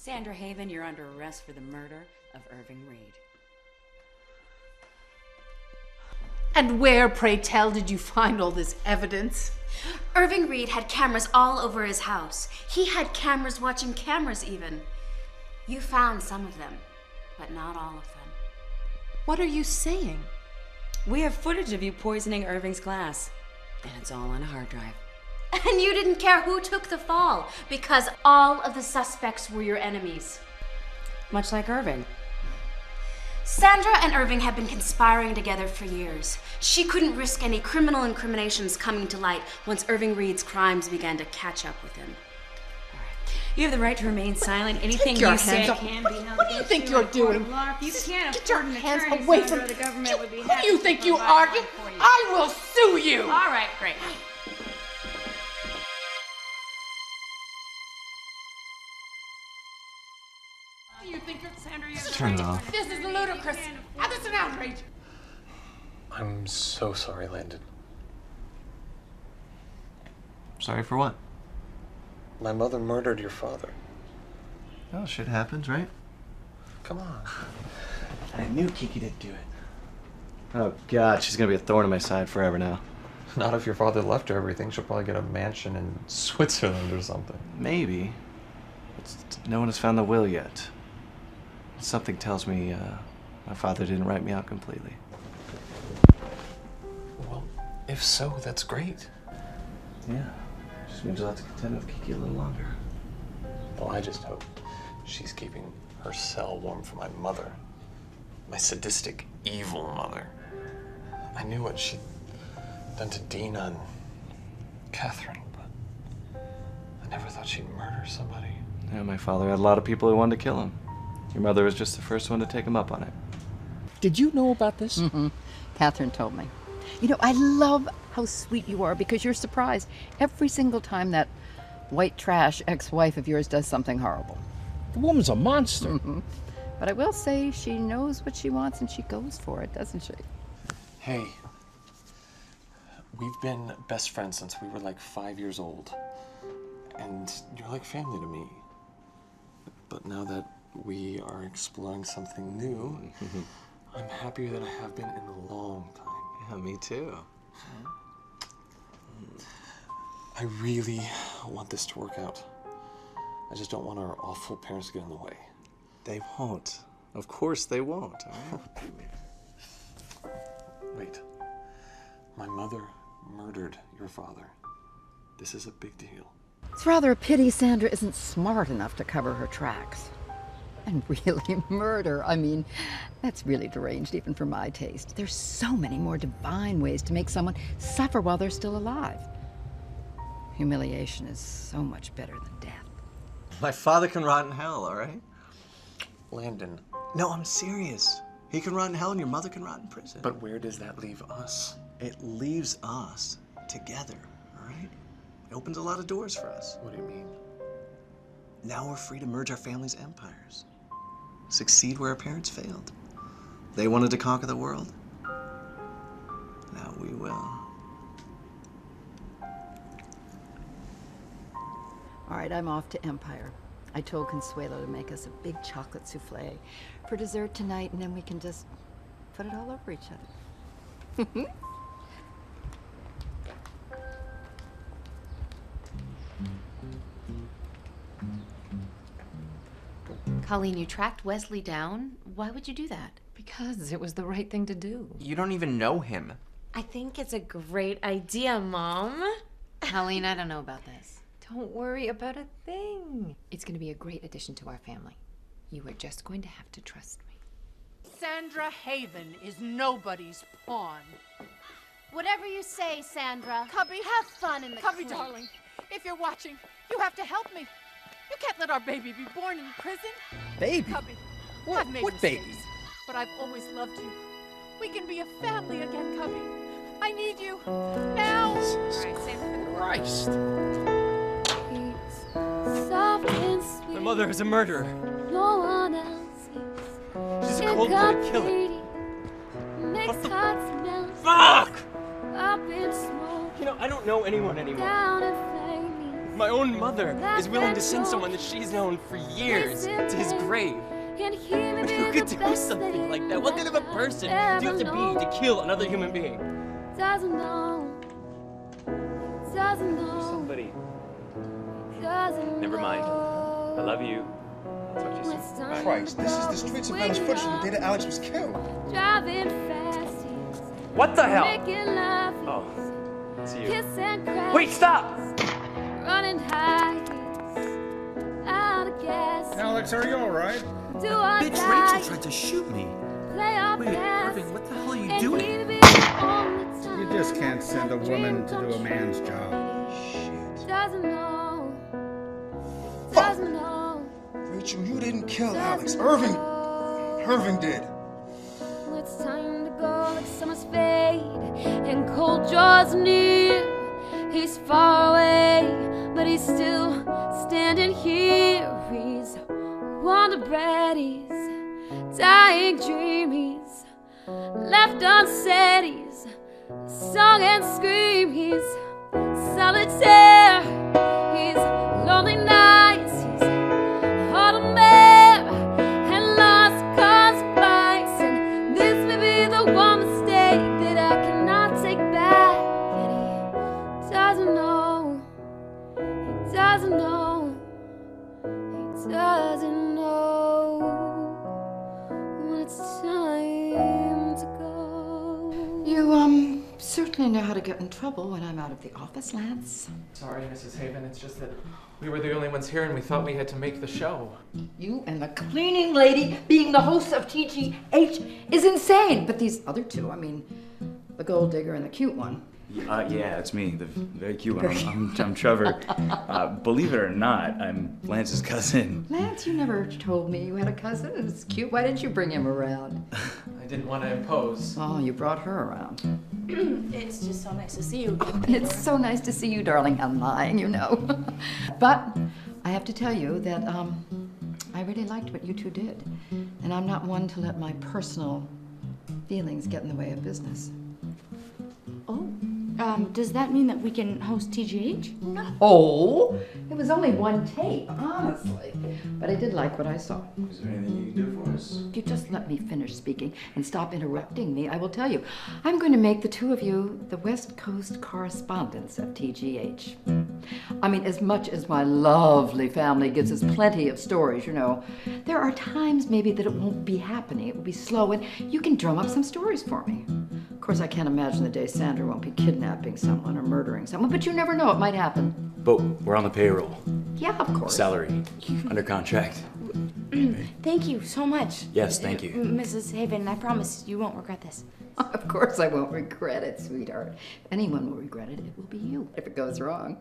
Sandra Haven, you're under arrest for the murder of Irving Reed. And where, pray tell, did you find all this evidence? Irving Reed had cameras all over his house. He had cameras watching cameras even. You found some of them, but not all of them. What are you saying? We have footage of you poisoning Irving's glass, and it's all on a hard drive. And you didn't care who took the fall, because all of the suspects were your enemies. Much like Irving. Sandra and Irving had been conspiring together for years. She couldn't risk any criminal incriminations coming to light once Irving Reed's crimes began to catch up with him. All right. You have the right to remain silent. Anything you say can be held. What do you think you're doing? You can't Get your afford an hands attorney, away Sandra. from The government would be Who happy do you to think you provide are? one for you. I will sue you! All right, great. Do you think you're Sandra? Turn it off. This is ludicrous. Now, this is an outrage. I'm so sorry, Landon. Sorry for what? My mother murdered your father. Oh, shit happens, right? Come on. I knew Kiki didn't do it. Oh, God, she's gonna be a thorn in my side forever now. Not if your father left her everything. She'll probably get a mansion in Switzerland or something. Maybe. But no one has found the will yet. Something tells me my father didn't write me out completely. Well, if so, that's great. Yeah. Just means I'll have to contend with Kiki a little longer. Well, I just hope she's keeping her cell warm for my mother. My sadistic, evil mother. I knew what she'd done to Dina and Catherine, but I never thought she'd murder somebody. Yeah, my father had a lot of people who wanted to kill him. Your mother was just the first one to take him up on it. Did you know about this? Mm-hmm. Catherine told me. You know, I love how sweet you are because you're surprised every single time that white trash ex-wife of yours does something horrible. The woman's a monster. Mm-hmm. But I will say she knows what she wants and she goes for it, doesn't she? Hey, we've been best friends since we were like 5 years old. And you're like family to me. But now that we are exploring something new, I'm happier than I have been in a long time. Yeah, me too. I really want this to work out. I just don't want our awful parents to get in the way. They won't. Of course they won't. All right? Wait. My mother murdered your father. This is a big deal. It's rather a pity Sandra isn't smart enough to cover her tracks. And really, murder, I mean, that's really deranged even for my taste. There's so many more divine ways to make someone suffer while they're still alive. Humiliation is so much better than death. My father can rot in hell, all right? Landon. No, I'm serious. He can rot in hell and your mother can rot in prison. But where does that leave us? It leaves us together, all right? It opens a lot of doors for us. What do you mean? Now we're free to merge our families' empires. Succeed where our parents failed. They wanted to conquer the world. Now we will. All right, I'm off to Empire. I told Consuelo to make us a big chocolate souffle for dessert tonight, and then we can just put it all over each other. Colleen, you tracked Wesley down. Why would you do that? Because it was the right thing to do. You don't even know him. I think it's a great idea, Mom. Colleen, I don't know about this. Don't worry about a thing. It's going to be a great addition to our family. You are just going to have to trust me. Sandra Haven is nobody's pawn. Whatever you say, Sandra. Cubby, Have fun in the Cubby, clink. darling, if you're watching, you have to help me. You can't let our baby be born in prison. Baby? Cubby, What? I've made What mistakes, baby? but I've always loved you. We can be a family again, Cubby. I need you now. Christ. Soft and sweet. My mother is a murderer. No one else is. She's a cold-blooded killer. Makes hearts melt. Fuck! Up in smoke. You know, I don't know anyone anymore. Down in flames. My own mother is willing to send someone that she's known for years to his grave. And he may But be who could the do best something thing like that? What kind of a person do you have to be to kill another human being? Doesn't know. Doesn't know. Somebody. Doesn't Never mind. know. I love you. I'll talk to you soon. It's time Christ, to this is go. the street surveillance footage from the day that Alex was killed. Driving fast, he's What the hell? making love, Oh, it's you. kiss and cry. Wait, stop! Running high, he's out of gas. Alex, are you alright? Do I Bitch, die? Rachel tried to shoot me. Play our Wait, best. Irving, what the hell are you And doing? he'd be the only time You just can't send a woman to do a man's job. doesn't know. Fuck. Doesn't know. Rachel, you didn't kill Alex. Irving did. Well, it's time to go like summer's fade and cold draws near. He's far away, but he's still standing here. He's wonder bread, he's dying dream, he's left unsaid, he's sung and scream, he's solitaire, he's lonely nights, he's autumn air and lost cause fights, and this may be the one mistake that I cannot take back. And he doesn't know, he doesn't know, he doesn't know when it's time to go. You, certainly know how to get in trouble when I'm out of the office, Lance. Sorry, Mrs. Haven. It's just that we were the only ones here and we thought we had to make the show. You and the cleaning lady being the host of TGH is insane. But these other two, I mean, the gold digger and the cute one. Yeah, it's me, the very cute one. I'm Trevor. Believe it or not, I'm Lance's cousin. Lance, you never told me you had a cousin. It's cute. Why didn't you bring him around? I didn't want to impose. Oh, you brought her around. It's just so nice to see you. It's so nice to see you, darling. I'm lying, you know. But I have to tell you that I really liked what you two did. And I'm not one to let my personal feelings get in the way of business. Oh, does that mean that we can host TGH? Oh, it was only one tape, honestly. But I did like what I saw. Is there anything you can do for us? If you just let me finish speaking and stop interrupting me, I will tell you. I'm going to make the two of you the West Coast correspondents of TGH. I mean, as much as my lovely family gives us plenty of stories, you know, there are times maybe that it won't be happening. It will be slow, and you can drum up some stories for me. Of course, I can't imagine the day Sandra won't be kidnapping someone or murdering someone, but you never know. It might happen. But we're on the payroll. Yeah, of course. Salary. Under contract. Thank you so much. Yes, thank you. Mrs. Haven, I promise you won't regret this. Of course I won't regret it, sweetheart. If anyone will regret it, it will be you if it goes wrong.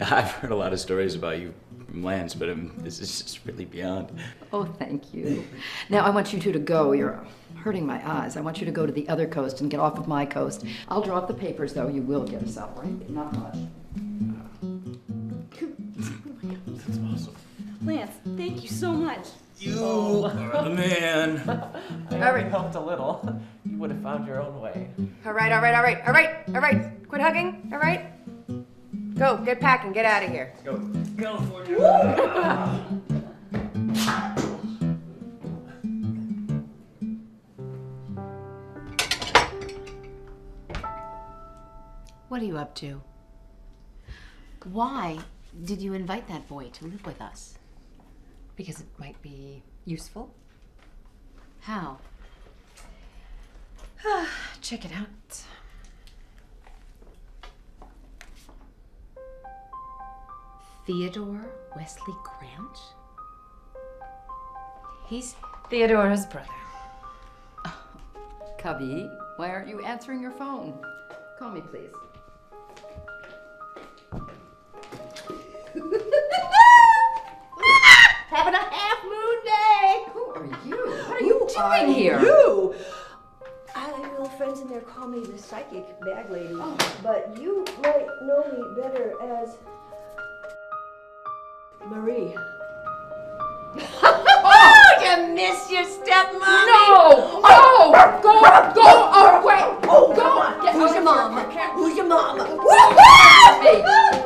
I've heard a lot of stories about you from Lance, but this is just really beyond. Oh, thank you. Now, I want you two to go. You're hurting my eyes. I want you to go to the other coast and get off of my coast. I'll draw up the papers, though. You will get a salary. Not much. That's awesome. Lance, thank you so much. You are the man. I only helped a little. You would have found your own way. All right. Quit hugging, all right? Go, get packing, get out of here. Go. California. What are you up to? Why did you invite that boy to live with us? Because it might be useful. How? Check it out. Theodore Wesley Grant? He's Theodora's brother. Cubby, why aren't you answering your phone? Call me, please. Having a half moon day. Who are you? What are you doing here? You. I have little friends in there call me the psychic bag lady, but you might know me better as Marie. Oh, you missed your stepmommy! No! Oh! Go away! Oh, go! Who's your mom? Who's your mom? Me.